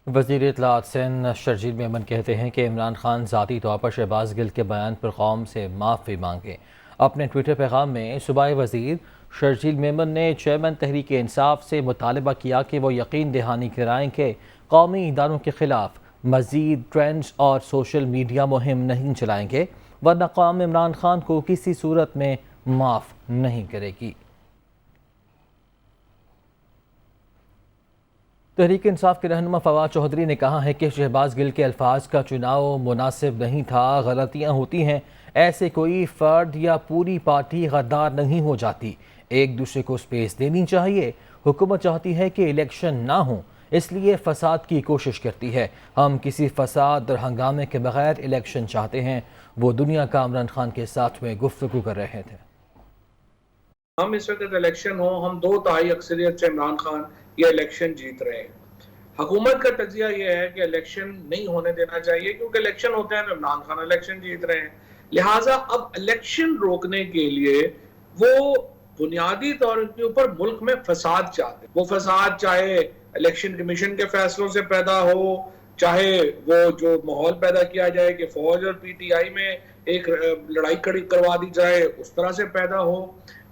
وزیر اطلاعات سندھ شرجیل میمن کہتے ہیں کہ عمران خان ذاتی طور پر شہباز گل کے بیان پر قوم سے معافی مانگے۔ اپنے ٹویٹر پیغام میں صوبائی وزیر شرجیل میمن نے چیئرمین تحریک انصاف سے مطالبہ کیا کہ وہ یقین دہانی کرائیں کہ قومی اداروں کے خلاف مزید ٹرینڈز اور سوشل میڈیا مہم نہیں چلائیں گے، ورنہ قوم عمران خان کو کسی صورت میں معاف نہیں کرے گی۔ تحریک انصاف کے رہنما فواد چودھری نے کہا ہے کہ شہباز گل کے الفاظ کا چناؤ مناسب نہیں تھا، غلطیاں ہوتی ہیں، ایسے کوئی فرد یا پوری پارٹی غدار نہیں ہو جاتی، ایک دوسرے کو سپیس دینی چاہیے۔ حکومت چاہتی ہے کہ الیکشن نہ ہوں، اس لیے فساد کی کوشش کرتی ہے۔ ہم کسی فساد اور ہنگامے کے بغیر الیکشن چاہتے ہیں۔ وہ دنیا کا عمران خان کے ساتھ میں گفتگو کر رہے تھے۔ ہم اس وقت الیکشن ہو، ہم 2/3 اکثریت سے عمران خان یہ الیکشن جیت رہے ہیں۔ حکومت کا تجزیہ یہ ہے کہ الیکشن نہیں ہونے دینا چاہیے، کیونکہ الیکشن ہوتے ہیں تو عمران خان الیکشن جیت رہے ہیں۔ لہٰذا اب الیکشن روکنے کے لیے وہ بنیادی طور کے اوپر ملک میں فساد چاہتے ہیں۔ وہ فساد چاہے الیکشن کمیشن کے فیصلوں سے پیدا ہو، چاہے وہ جو ماحول پیدا کیا جائے کہ فوج اور پی ٹی آئی میں ایک لڑائی کڑی کروا دی جائے، اس طرح سے پیدا ہو،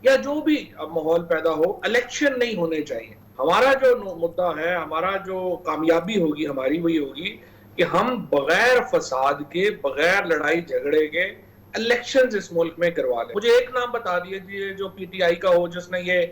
یا جو بھی ماحول پیدا ہو، الیکشن نہیں ہونے چاہیے۔ ہمارا جو مدعا ہے، ہمارا جو کامیابی ہوگی ہماری، وہی ہوگی کہ ہم بغیر فساد کے، بغیر لڑائی جھگڑے کے الیکشنز اس ملک میں کروا لیں۔ مجھے ایک نام بتا دیجیے جو پی ٹی آئی کا ہو جس نے یہ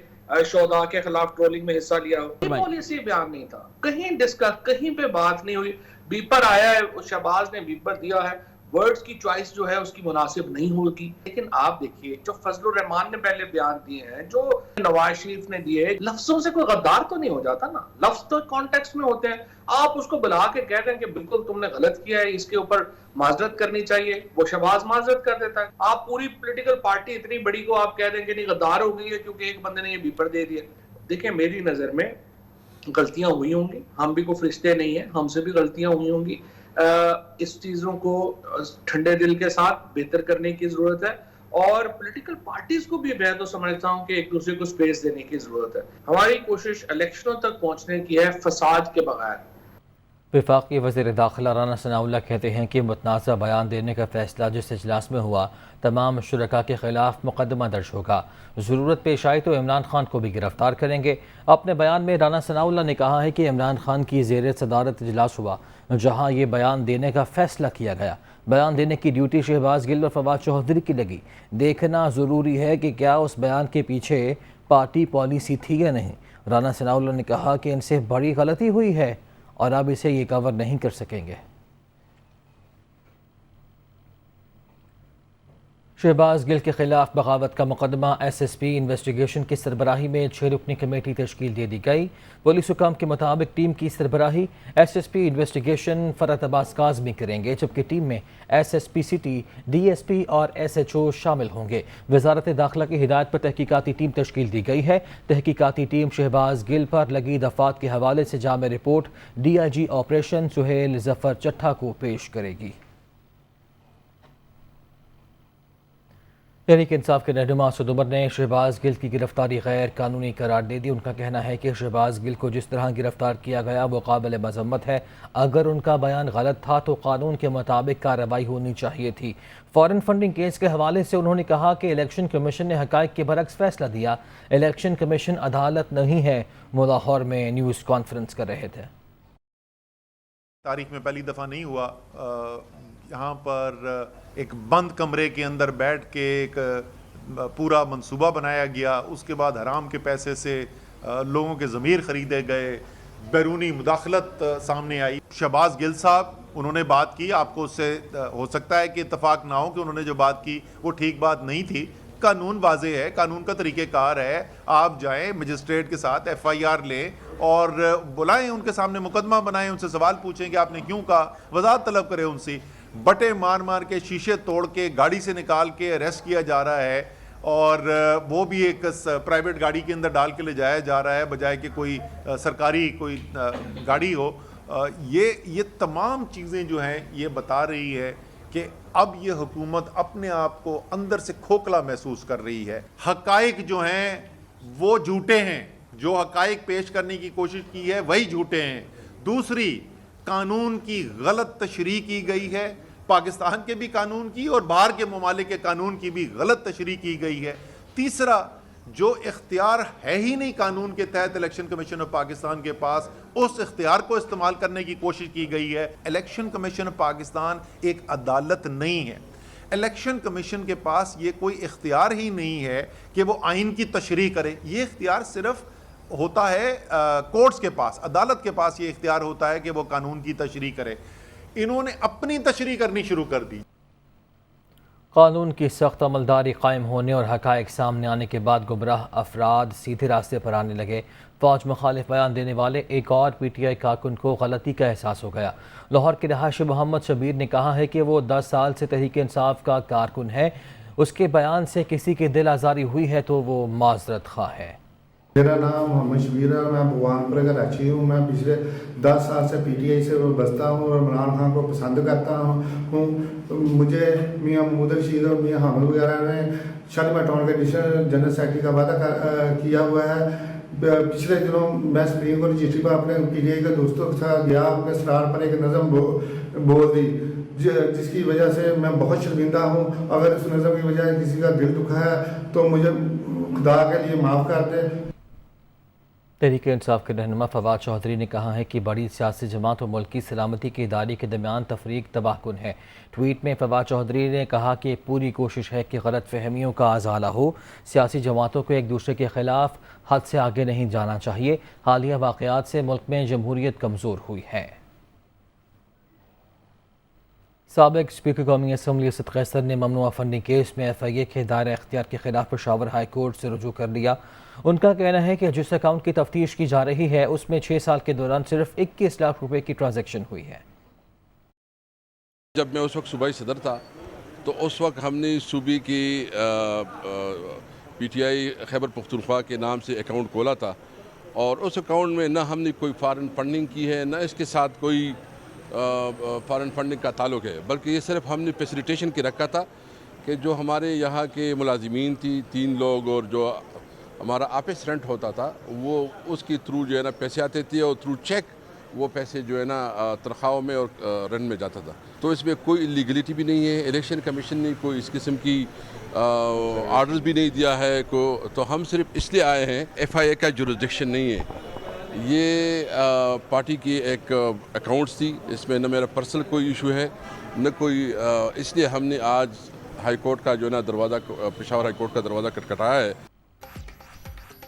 شہداء کے خلاف ٹرولنگ میں حصہ لیا ہو۔ پالیسی بیان نہیں تھا، کہیں ڈسکس، کہیں پہ بات نہیں ہوئی۔ بیپر آیا ہے، شہباز نے بیپر دیا ہے، ورڈز کی چوائس جو ہے اس کی مناسب نہیں ہوگی۔ لیکن آپ دیکھیے جو فضل الرحمان نے پہلے بیان دیے ہیں، جو نواز شریف نے دیے، لفظوں سے کوئی غدار تو نہیں ہو جاتا نا، لفظ تو کانٹیکسٹ میں ہوتے ہیں۔ آپ اس کو بلا کے کہہ دیں کہ بالکل تم نے غلط کیا ہے، اس کے اوپر معذرت کرنی چاہیے، وہ شہباز معذرت کر دیتا ہے۔ آپ پوری پولیٹیکل پارٹی اتنی بڑی کو آپ کہہ دیں کہ نہیں غدار ہو گئی ہے کیونکہ ایک بندے نے یہ بیپر دے دیا۔ دیکھیں میری نظر میں غلطیاں ہوئی ہوں گی، ہم بھی کوئی فرشتے نہیں ہیں، ہم سے بھی غلطیاں ہوئی ہوں گی۔ اس چیزوں کو ٹھنڈے دل کے ساتھ بہتر کرنے کی ضرورت ہے، اور پولیٹیکل پارٹیز کو بھی میں تو سمجھتا ہوں کہ ایک دوسرے کو سپیس دینے کی ضرورت ہے۔ ہماری کوشش الیکشنوں تک پہنچنے کی ہے، فساد کے بغیر۔ وفاقی وزیر داخلہ رانا ثناء اللہ کہتے ہیں کہ متنازع بیان دینے کا فیصلہ جس اجلاس میں ہوا، تمام شرکاء کے خلاف مقدمہ درج ہوگا، ضرورت پیش آئی تو عمران خان کو بھی گرفتار کریں گے۔ اپنے بیان میں رانا ثناء اللہ نے کہا ہے کہ عمران خان کی زیر صدارت اجلاس ہوا جہاں یہ بیان دینے کا فیصلہ کیا گیا۔ بیان دینے کی ڈیوٹی شہباز گل اور فواد چودھری کی لگی۔ دیکھنا ضروری ہے کہ کیا اس بیان کے پیچھے پارٹی پالیسی تھی یا نہیں۔ رانا ثناء اللہ نے کہا کہ ان سے بڑی غلطی ہوئی ہے اور اب اسے یہ کور نہیں کر سکیں گے۔ شہباز گل کے خلاف بغاوت کا مقدمہ ایس ایس پی انویسٹیگیشن کی سربراہی میں 6 رکنی کمیٹی تشکیل دے دی گئی۔ پولیس حکام کے مطابق ٹیم کی سربراہی ایس ایس پی انویسٹیگیشن فرحت عباس کاظمی کریں گے، جبکہ ٹیم میں S S P city, D S P اور ایس ایچ او شامل ہوں گے۔ وزارت داخلہ کی ہدایت پر تحقیقاتی ٹیم تشکیل دی گئی ہے۔ تحقیقاتی ٹیم شہباز گل پر لگی دفعات کے حوالے سے جامع رپورٹ D I G operation Sohail Zafar Chattha کو پیش کرے گی۔ تحریک انصاف کے رہنما اسد عمر نے شہباز گل کی گرفتاری غیر قانونی قرار دے دی۔ ان کا کہنا ہے کہ شہباز گل کو جس طرح گرفتار کیا گیا وہ قابل مذمت ہے۔ اگر ان کا بیان غلط تھا تو قانون کے مطابق کارروائی ہونی چاہیے تھی۔ فارن فنڈنگ کیس کے حوالے سے انہوں نے کہا کہ الیکشن کمیشن نے حقائق کے برعکس فیصلہ دیا۔ الیکشن کمیشن عدالت نہیں ہے۔ وہ لاہور میں نیوز کانفرنس کر رہے تھے۔ تاریخ میں پہلی دفعہ نہیں ہوا، یہاں پر ایک بند کمرے کے اندر بیٹھ کے ایک پورا منصوبہ بنایا گیا، اس کے بعد حرام کے پیسے سے لوگوں کے ضمیر خریدے گئے، بیرونی مداخلت سامنے آئی۔ شہباز گل صاحب انہوں نے بات کی، آپ کو اس سے ہو سکتا ہے کہ اتفاق نہ ہو کہ انہوں نے جو بات کی وہ ٹھیک بات نہیں تھی۔ قانون واضح ہے، قانون کا طریقہ کار ہے، آپ جائیں مجسٹریٹ کے ساتھ ایف آئی آر لیں اور بلائیں، ان کے سامنے مقدمہ بنائیں، ان سے سوال پوچھیں کہ آپ نے کیوں کہا، وضاحت طلب کریں ان سے۔ بٹے مار مار کے، شیشے توڑ کے، گاڑی سے نکال کے اریسٹ کیا جا رہا ہے، اور وہ بھی ایک پرائیویٹ گاڑی کے اندر ڈال کے لے جایا جا رہا ہے بجائے کہ کوئی سرکاری کوئی گاڑی ہو۔ یہ تمام چیزیں جو ہیں یہ بتا رہی ہے کہ اب یہ حکومت اپنے آپ کو اندر سے کھوکھلا محسوس کر رہی ہے۔ حقائق جو ہیں وہ جھوٹے ہیں، جو حقائق پیش کرنے کی کوشش کی ہے وہی جھوٹے ہیں۔ دوسری، قانون کی غلط تشریح کی گئی ہے، پاکستان کے بھی قانون کی اور باہر کے ممالک کے قانون کی بھی غلط تشریح کی گئی ہے۔ تیسرا، جو اختیار ہے ہی نہیں قانون کے تحت الیکشن کمیشن آف پاکستان کے پاس، اس اختیار کو استعمال کرنے کی کوشش کی گئی ہے۔ الیکشن کمیشن آف پاکستان ایک عدالت نہیں ہے۔ الیکشن کمیشن کے پاس یہ کوئی اختیار ہی نہیں ہے کہ وہ آئین کی تشریح کرے، یہ اختیار صرف ہوتا ہے کورٹس کے پاس، عدالت کے پاس یہ اختیار ہوتا ہے کہ وہ قانون کی تشریح کرے۔ انہوں نے اپنی تشریح کرنی شروع کر دی۔ قانون کی سخت عملداری قائم ہونے اور حقائق سامنے آنے کے بعد گمراہ افراد سیدھے راستے پر آنے لگے۔ فوج مخالف بیان دینے والے ایک اور پی ٹی آئی کارکن کو غلطی کا احساس ہو گیا۔ لاہور کے رہائشی محمد شبیر نے کہا ہے کہ وہ 10 سال سے تحریک انصاف کا کارکن ہے، اس کے بیان سے کسی کی دل آزاری ہوئی ہے تو وہ معذرت خواہ ہے۔ میرا نام محمد شبیر ہے، میں بھگوان پورے کا رہائشی ہوں۔ میں پچھلے 10 سال سے پی ٹی آئی سے بستا ہوں اور عمران خان کو پسند کرتا ہوں۔ مجھے میاں محمود رشید اور میاں حامد وغیرہ نے شالیمار ٹاؤن کے ایڈیشنل جنرل سیکرٹری کا وعدہ کیا ہوا ہے۔ پچھلے دنوں میں سپریم کورٹ رجسٹری پر اپنے پی ٹی آئی کے دوستوں کے ساتھ گیا، اپنے اسرار پر ایک نظم بول دی جس کی وجہ سے میں بہت شرمندہ ہوں۔ اگر اس نظم کی وجہ سے کسی کا دل دکھا ہے تو مجھے خدا کے لیے معاف کر دے۔ تحریک انصاف کے رہنما فواد چودھری نے کہا ہے کہ بڑی سیاسی جماعت اور ملکی سلامتی کی ادارے کے درمیان تفریق تباہ کن ہے۔ ٹویٹ میں فواد چودھری نے کہا کہ پوری کوشش ہے کہ غلط فہمیوں کا ازالہ ہو، سیاسی جماعتوں کو ایک دوسرے کے خلاف حد سے آگے نہیں جانا چاہیے۔ حالیہ واقعات سے ملک میں جمہوریت کمزور ہوئی ہے۔ سابق اسپیکر قومی اسمبلی اسد قیصر نے ممنوعہ فنڈنگ کیس میں ایف آئی اے کے دائرہ اختیار کے خلاف پشاور ہائی کورٹ سے رجوع کر لیا۔ ان کا کہنا ہے کہ جس اکاؤنٹ کی تفتیش کی جا رہی ہے اس میں 6 سال کے دوران صرف 21 لاکھ روپے کی ٹرانزیکشن ہوئی ہے۔ جب میں اس وقت صوبائی صدر تھا تو اس وقت ہم نے صوبے کی P T I Khyber Pakhtunkhwa کے نام سے اکاؤنٹ کھولا تھا، اور اس اکاؤنٹ میں نہ ہم نے کوئی فارن فنڈنگ کی ہے، نہ اس کے ساتھ کوئی فارن فنڈنگ کا تعلق ہے، بلکہ یہ صرف ہم نے فیسیلیٹیشن کی رکھا تھا کہ جو ہمارے یہاں کے ملازمین تھی 3 لوگ، اور جو ہمارا آفس رینٹ ہوتا تھا وہ اس کی تھرو جو ہے نا پیسے آتے تھے، اور تھرو چیک وہ پیسے جو ہے نا تنخواہوں میں اور رینٹ میں جاتا تھا۔ تو اس میں کوئی لیگلٹی بھی نہیں ہے، الیکشن کمیشن نے کوئی اس قسم کی آرڈرز بھی نہیں دیا ہے تو ہم صرف اس لیے آئے ہیں، ایف آئی اے کا جورسڈکشن نہیں ہے، یہ پارٹی کی ایک اکاؤنٹس تھی، اس میں نہ میرا پرسنل کوئی ایشو ہے نہ کوئی، اس لیے ہم نے آج ہائی کورٹ کا جو ہے نا دروازہ، پشاور ہائی کورٹ کا دروازہ کٹکھٹایا ہے۔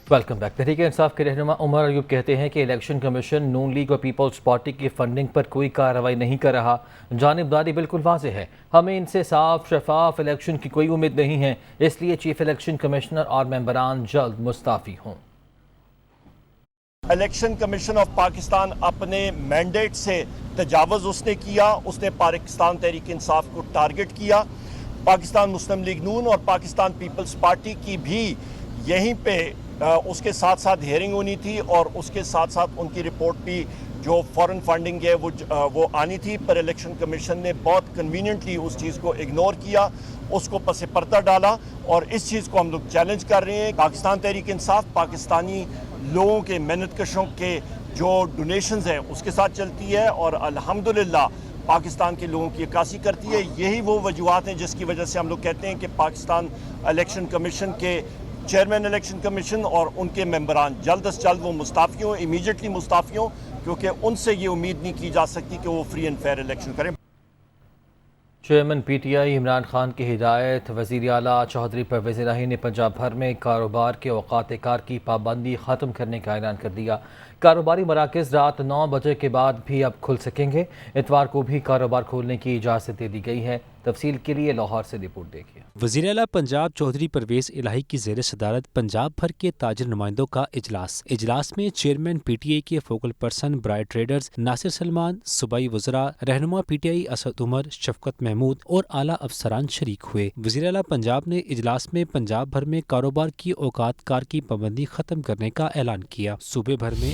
Welcome back. تحریک انصاف کے رہنما عمر ایوب کہتے ہیں کہ الیکشن کمیشن نون لیگ اور پیپلز پارٹی کی فنڈنگ پر کوئی کارروائی نہیں کر رہا۔ جانبداری بالکل واضح ہے، ہمیں ان سے صاف شفاف الیکشن کی کوئی امید نہیں ہے، اس لیے چیف الیکشن کمشنر اور ممبران جلد مستعفی ہوں۔ الیکشن کمیشن آف پاکستان اپنے مینڈیٹ سے تجاوز اس نے کیا، اس نے پاکستان تحریک انصاف کو ٹارگٹ کیا۔ پاکستان مسلم لیگ نون اور پاکستان پیپلز پارٹی کی بھی یہیں پہ اس کے ساتھ ساتھ ہیئرنگ ہونی تھی، اور اس کے ساتھ ساتھ ان کی رپورٹ بھی جو فارن فنڈنگ ہے وہ آنی تھی، پر الیکشن کمیشن نے بہت کنوینئنٹلی اس چیز کو اگنور کیا، اس کو پس پردہ ڈالا، اور اس چیز کو ہم لوگ چیلنج کر رہے ہیں۔ پاکستان تحریک انصاف پاکستانی لوگوں کے محنت کشوں کے جو ڈونیشنز ہیں اس کے ساتھ چلتی ہے، اور الحمدللہ پاکستان کے لوگوں کی عکاسی کرتی ہے۔ یہی وہ وجوہات ہیں جس کی وجہ سے ہم لوگ کہتے ہیں کہ پاکستان الیکشن کمیشن کے چیئرمین الیکشن کمیشن اور ان کے ممبران جلد از جلد وہ مستعفی ہوں، امیجیٹلی مستعفی ہوں، کیونکہ ان سے یہ امید نہیں کی جا سکتی کہ وہ فری اینڈ فیئر الیکشن کریں۔ Chairman P T I Imran Khan کی ہدایت، وزیر اعلیٰ چودھری پرویز الہی نے پنجاب بھر میں کاروبار کے اوقات کار کی پابندی ختم کرنے کا اعلان کر دیا۔ کاروباری مراکز رات 9 بجے کے بعد بھی اب کھل سکیں گے۔ اتوار کو بھی کاروبار کھولنے کی اجازت دے دی گئی ہے۔ تفصیل کے لیے لاہور سے رپورٹ دیکھیے۔ وزیر اعلیٰ پنجاب چودھری پرویز الہی کی زیر صدارت پنجاب بھر کے تاجر نمائندوں کا اجلاس میں چیئرمین پی ٹی آئی کے فوکل پرسن برائے ٹریڈرز ناصر سلمان، صوبائی وزراء، رہنما P T I Asad Umar, شفقت محمود اور اعلیٰ افسران شریک ہوئے۔ وزیر اعلیٰ پنجاب نے اجلاس میں پنجاب بھر میں کاروبار کی اوقات کار کی پابندی ختم کرنے کا اعلان کیا۔ صوبے بھر میں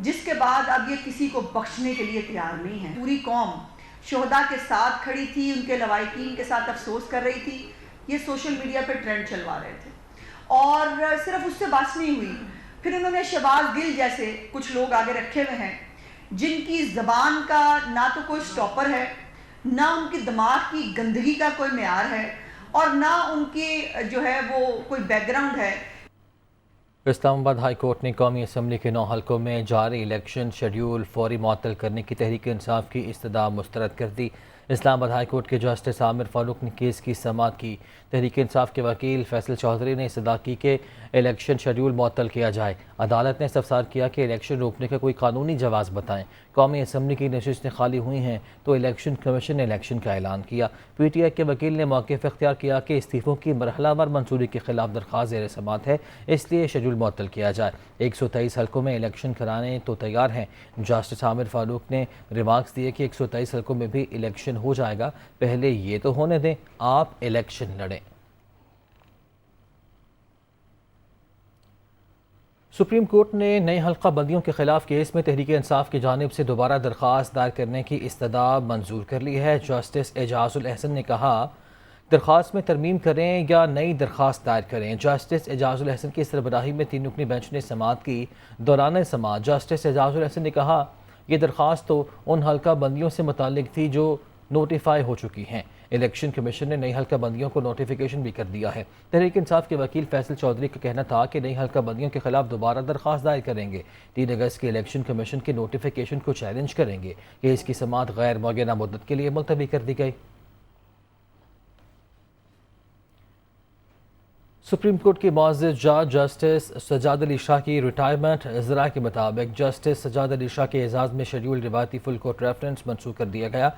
جس کے بعد اب یہ کسی کو بخشنے کے لیے تیار نہیں ہے. پوری قوم شہداء کے ساتھ کھڑی تھی، ان کے لواحقین کے ساتھ افسوس کر رہی تھی. یہ سوشل میڈیا پہ ٹرینڈ چلوا رہے تھے اور صرف اس سے بات نہیں ہوئی. پھر انہوں نے شہباز گل جیسے کچھ لوگ آگے رکھے ہوئے ہیں جن کی زبان کا نہ تو کوئی سٹاپر ہے، نہ ان کی دماغ کی گندگی کا کوئی معیار ہے، اور نہ ان کی جو ہے وہ کوئی بیک گراؤنڈ ہے. اسلام آباد ہائی کورٹ نے قومی اسمبلی کے 9 حلقوں میں جاری الیکشن شیڈیول فوری معطل کرنے کی تحریک انصاف کی استدعا مسترد کر دی. اسلام آباد ہائی کورٹ کے جسٹس عامر فاروق نے کیس کی سماعت کی. تحریک انصاف کے وکیل فیصل چودھری نے استدعا کی کہ الیکشن شیڈیول معطل کیا جائے. عدالت نے استفسار کیا کہ الیکشن روکنے کا کوئی قانونی جواز بتائیں. قومی اسمبلی کی نشستیں خالی ہوئی ہیں تو الیکشن کمیشن نے الیکشن کا اعلان کیا. پی ٹی آئی کے وکیل نے موقف اختیار کیا کہ استعفوں کی مرحلہ وار منظوری کے خلاف درخواست زیر سماعت ہے، اس لیے شیڈیول معطل کیا جائے. 123 حلقوں میں الیکشن کرانے تو تیار ہیں. جسٹس عامر فاروق نے ریمارکس دیے کہ 123 حلقوں میں بھی الیکشن ہو جائے گا، پہلے یہ تو ہونے دیں، آپ الیکشن لڑیں. سپریم کورٹ نے نئی حلقہ بندیوں کے خلاف کیس میں تحریک انصاف کی جانب سے دوبارہ درخواست دائر کرنے کی استدعا منظور کر لی ہے. جسٹس اعجاز الاحسن نے کہا درخواست میں ترمیم کریں یا نئی درخواست دائر کریں. جسٹس اعجاز الاحسن کی سربراہی میں 3 رکنی بینچ نے سماعت کی. دوران سماعت جسٹس اعجاز الاحسن نے کہا یہ درخواست تو ان حلقہ بندیوں سے متعلق تھی جو نوٹیفائی ہو چکی ہیں. الیکشن کمیشن نے نئی حلقہ بندیوں کو نوٹیفیکیشن بھی کر دیا ہے. تحریک انصاف کے وکیل فیصل چودھری کا کہنا تھا کہ نئی حلقہ بندیوں کے خلاف دوبارہ درخواست دائر کریں گے. 3 اگست کے الیکشن کمیشن کے نوٹیفیکیشن کو چیلنج کریں گے کہ اس کی سماعت غیر معینہ مدت کے لیے ملتوی کر دی گئی. سپریم کورٹ کی معزز جج جسٹس سجاد علی شاہ کی ریٹائرمنٹ. ذرائع کے مطابق جسٹس سجاد علی شاہ کے اعزاز میں شیڈیول روایتی فل کورٹ ریفرنس منسوخ کر دیا گیا.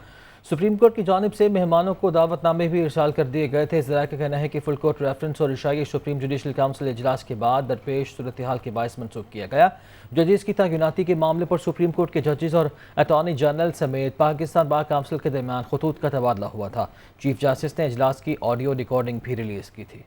سپریم کورٹ کی جانب سے مہمانوں کو دعوت نامے بھی ارسال کر دیے گئے تھے. ذرائع کا کہنا ہے کہ فل کورٹ ریفرنس اور عشائی سپریم جوڈیشل کونسل اجلاس کے بعد درپیش صورتحال کے باعث منسوخ کیا گیا. ججز کی تعیناتی کے معاملے پر سپریم کورٹ کے ججز اور اٹارنی جنرل سمیت پاکستان بار کونسل کے درمیان خطوط کا تبادلہ ہوا تھا. چیف جسٹس نے اجلاس کی آڈیو ریکارڈنگ بھی ریلیز کی تھی.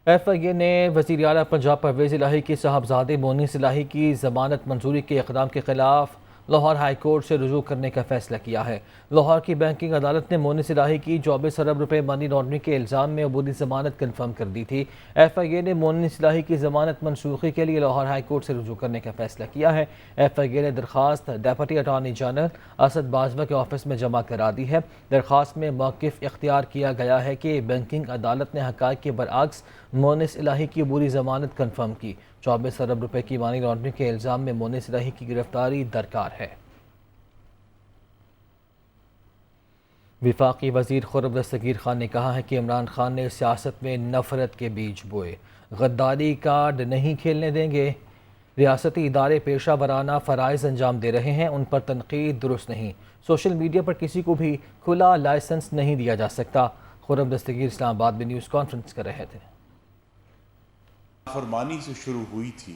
ایف آئی اے نے وزیر اعلیٰ پنجاب پرویز الہی کی صاحبزادے مونس الہی کی ضمانت منظوری کے اقدام کے خلاف لاہور ہائی کورٹ سے رجوع کرنے کا فیصلہ کیا ہے. لاہور کی بینکنگ عدالت نے مونس الہی کی 24 ارب روپے منی لانڈرنگ کے الزام میں عبوری ضمانت کنفرم کر دی تھی. ایف آئی اے نے مونس الہی کی ضمانت منسوخی کے لیے لاہور ہائی کورٹ سے رجوع کرنے کا فیصلہ کیا ہے. ایف آئی اے نے درخواست deputy attorney general Asad Bajwa کے آفس میں جمع کرا دی ہے. درخواست میں موقف اختیار کیا گیا ہے کہ بینکنگ عدالت نے حقائق کے برعکس مونس الہی کی عبوری ضمانت کنفرم کی. 24 ارب روپے کی منی لانڈرنگ کے الزام میں مونس الہی کی گرفتاری درکار ہے. وفاقی وزیر خرم دستگیر خان نے کہا ہے کہ عمران خان نے سیاست میں نفرت کے بیج بوئے، غداری کارڈ نہیں کھیلنے دیں گے. ریاستی ادارے پیشہ ورانہ فرائض انجام دے رہے ہیں، ان پر تنقید درست نہیں. سوشل میڈیا پر کسی کو بھی کھلا لائسنس نہیں دیا جا سکتا. خرم دستگیر اسلام آباد میں نیوز کانفرنس کر رہے تھے. فرمانی سے شروع ہوئی تھی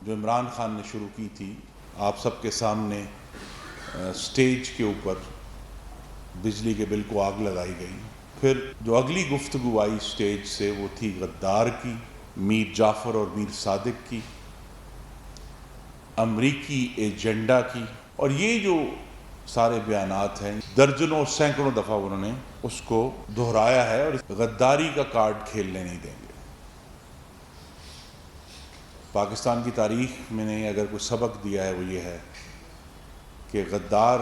جو عمران خان نے شروع کی تھی، آپ سب کے سامنے سٹیج کے اوپر بجلی کے بل کو آگ لگائی گئی. پھر جو اگلی گفتگو آئی سٹیج سے وہ تھی غدار کی، میر جعفر اور میر صادق کی، امریکی ایجنڈا کی. اور یہ جو سارے بیانات ہیں درجنوں سینکڑوں دفعہ انہوں نے اس کو دہرایا ہے اور غداری کا کارڈ کھیلنے نہیں دیں گے. پاکستان کی تاریخ میں نے اگر کوئی سبق دیا ہے وہ یہ ہے کہ غدار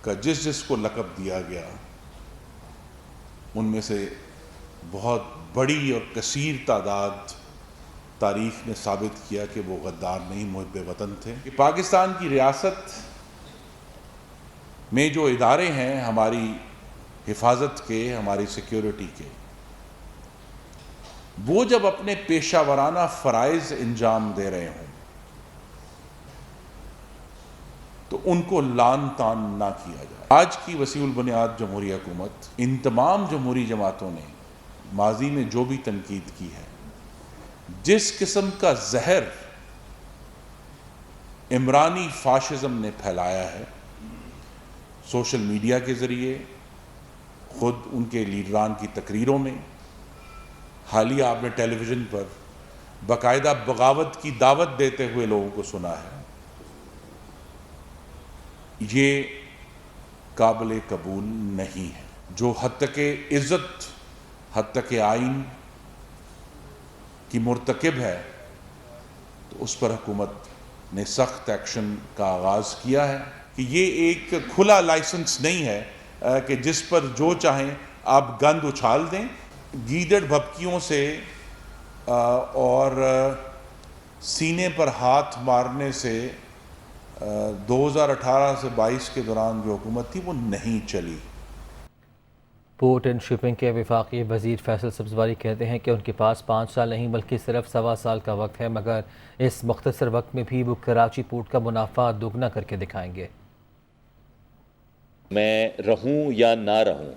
کا جس کو لقب دیا گیا ان میں سے بہت بڑی اور کثیر تعداد تاریخ نے ثابت کیا کہ وہ غدار نہیں، محب وطن تھے. کہ پاکستان کی ریاست میں جو ادارے ہیں ہماری حفاظت کے، ہماری سیکیورٹی کے، وہ جب اپنے پیشہ ورانہ فرائض انجام دے رہے ہوں تو ان کو لان تان نہ کیا جائے. آج کی وسیع البنیاد جمہوری حکومت ان تمام جمہوری جماعتوں نے ماضی میں جو بھی تنقید کی ہے، جس قسم کا زہر عمرانی فاشزم نے پھیلایا ہے سوشل میڈیا کے ذریعے، خود ان کے لیڈران کی تقریروں میں، حالیہ آپ نے ٹیلی ویژن پر باقاعدہ بغاوت کی دعوت دیتے ہوئے لوگوں کو سنا ہے، یہ قابل قبول نہیں ہے۔ جو حد تک عزت، حد تک آئین کی مرتکب ہے تو اس پر حکومت نے سخت ایکشن کا آغاز کیا ہے کہ یہ ایک کھلا لائسنس نہیں ہے کہ جس پر جو چاہیں آپ گند اچھال دیں۔ گیدڑ بھبکیوں سے اور سینے پر ہاتھ مارنے سے 2018 سے 22 کے دوران جو حکومت تھی وہ نہیں چلی۔ پورٹ اینڈ شپنگ کے وفاقی وزیر فیصل سبزواری کہتے ہیں کہ ان کے پاس 5 سال نہیں بلکہ صرف 1.25 سال کا وقت ہے، مگر اس مختصر وقت میں بھی وہ کراچی پورٹ کا منافع دوگنا کر کے دکھائیں گے۔ میں رہوں یا نہ رہوں،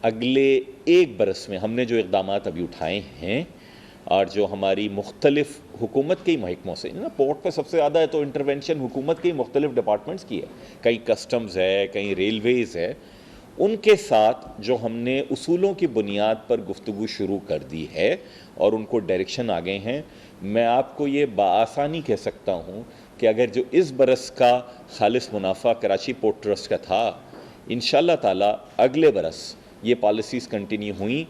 اگلے 1 برس میں ہم نے جو اقدامات ابھی اٹھائے ہیں اور جو ہماری مختلف حکومت کے محکموں سے پورٹ پہ سب سے زیادہ ہے تو انٹرونشن حکومت کے مختلف ڈپارٹمنٹس کی ہے، کئی کسٹمز ہے، کئی ریلویز ہے، ان کے ساتھ جو ہم نے اصولوں کی بنیاد پر گفتگو شروع کر دی ہے اور ان کو ڈائریکشن آ گئے ہیں۔ میں آپ کو یہ بآسانی کہہ سکتا ہوں کہ اگر جو اس برس کا خالص منافع کراچی پورٹ ٹرسٹ کا تھا، انشاءاللہ تعالی اگلے برس یہ پالیسیز کنٹینیو ہوئیں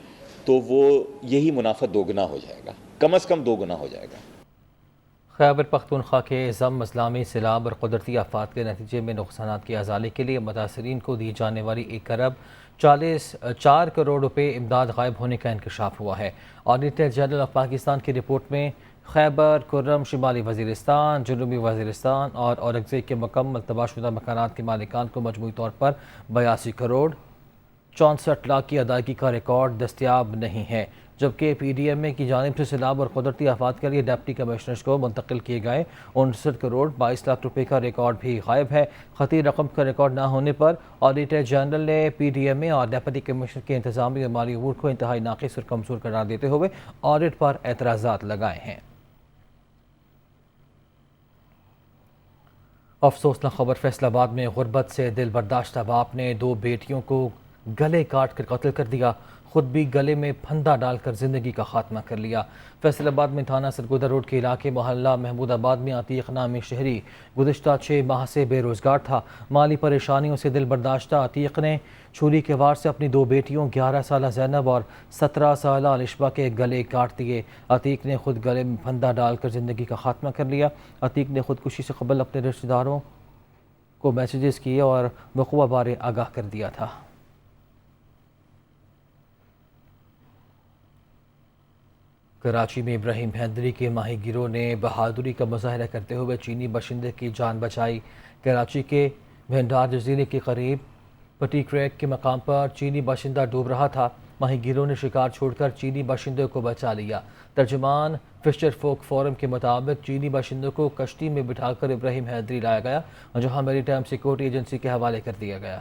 تو وہ یہی منافع دوگنا ہو جائے گا، کم از کم 2 گنا ہو جائے گا۔ خیبر پختونخوا کے ضم اسلامی سیلاب اور قدرتی آفات کے نتیجے میں نقصانات کی ازالے کے لیے متاثرین کو دی جانے والی 1 ارب 4 کروڑ روپے امداد غائب ہونے کا انکشاف ہوا ہے۔ آڈیٹر جنرل آف پاکستان کی رپورٹ میں خیبر، کرم، شمالی وزیرستان، جنوبی وزیرستان اور اورنگزیب کے مکمل تباہ شدہ مکانات کے مالکان کو مجموعی طور پر 82 کروڑ 64 لاکھ کی ادائیگی کا ریکارڈ دستیاب نہیں ہے، جبکہ پی ڈی ایم اے کی جانب سے سیلاب اور قدرتی آفات کے لیے ڈپٹی کمشنرز کو منتقل کیے گئے 59 کروڑ 22 لاکھ روپے کا ریکارڈ بھی غائب ہے۔ خطی رقم کا ریکارڈ نہ ہونے پر آڈیٹر جنرل نے پی ڈی ایم اے اور ڈپٹی کمشنر کے انتظامی اور مالی امور کو انتہائی ناقص اور کمزور قرار دیتے ہوئے آڈٹ پر اعتراضات لگائے ہیں۔ افسوسناک خبر، فیصل آباد میں غربت سے دل برداشتہ باپ نے 2 بیٹیوں کو گلے کاٹ کر قتل کر دیا، خود بھی گلے میں پھندا ڈال کر زندگی کا خاتمہ کر لیا۔ فیصل آباد میں تھانہ سرگودہ روڈ کے علاقے محلہ محمود آباد میں عتیق نامی شہری گزشتہ 6 ماہ سے بے روزگار تھا۔ مالی پریشانیوں سے دل برداشتہ عتیق نے چھری کے وار سے اپنی 2 بیٹیوں 11 سالہ زینب اور 17 سالہ الشبہ کے گلے کاٹ دیے۔ عتیق نے خود گلے میں پھندا ڈال کر زندگی کا خاتمہ کر لیا۔ عتیق نے خودکشی سے قبل اپنے رشتہ داروں کو میسیجز کیے اور وقوع بارے آگاہ کر دیا تھا۔ کراچی میں ابراہیم حیدری کے ماہی گیروں نے بہادری کا مظاہرہ کرتے ہوئے چینی باشندے کی جان بچائی۔ کراچی کے بھنڈار جزیرے کے قریب پٹی کریک کے مقام پر چینی باشندہ ڈوب رہا تھا، ماہی گیروں نے شکار چھوڑ کر چینی باشندے کو بچا لیا۔ ترجمان فشر فوک فورم کے مطابق چینی باشندوں کو کشتی میں بٹھا کر ابراہیم حیدری لایا گیا، جہاں میری ٹائم سیکورٹی ایجنسی کے حوالے کر دیا گیا۔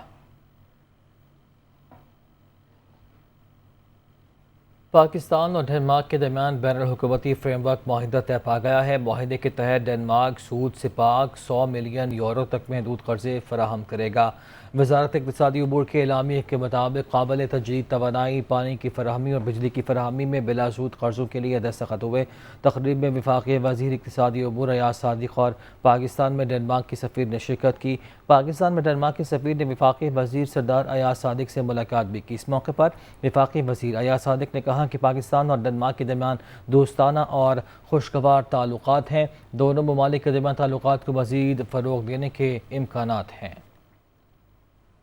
پاکستان اور ڈنمارک کے درمیان بین الحکومتی فریم ورک معاہدہ طے پا گیا ہے۔ معاہدے کے تحت ڈنمارک سود سے پاک 100 ملین یورو تک محدود قرضے فراہم کرے گا۔ وزارت اقتصادی امور کے اعلامیے کے مطابق قابل تجدید توانائی، پانی کی فراہمی اور بجلی کی فراہمی میں بلا سود قرضوں کے لیے دستخط ہوئے۔ تقریب میں وفاقی وزیر اقتصادی امور ایاز صادق اور پاکستان میں ڈنمارک کی سفیر نے شرکت کی۔ پاکستان میں ڈنمارک کے سفیر نے وفاقی وزیر سردار ایاز صادق سے ملاقات بھی کی۔ اس موقع پر وفاقی وزیر ایاز صادق نے کہا کہ پاکستان اور ڈنمارک کے درمیان دوستانہ اور خوشگوار تعلقات ہیں، دونوں ممالک کے درمیان تعلقات کو مزید فروغ دینے کے امکانات ہیں۔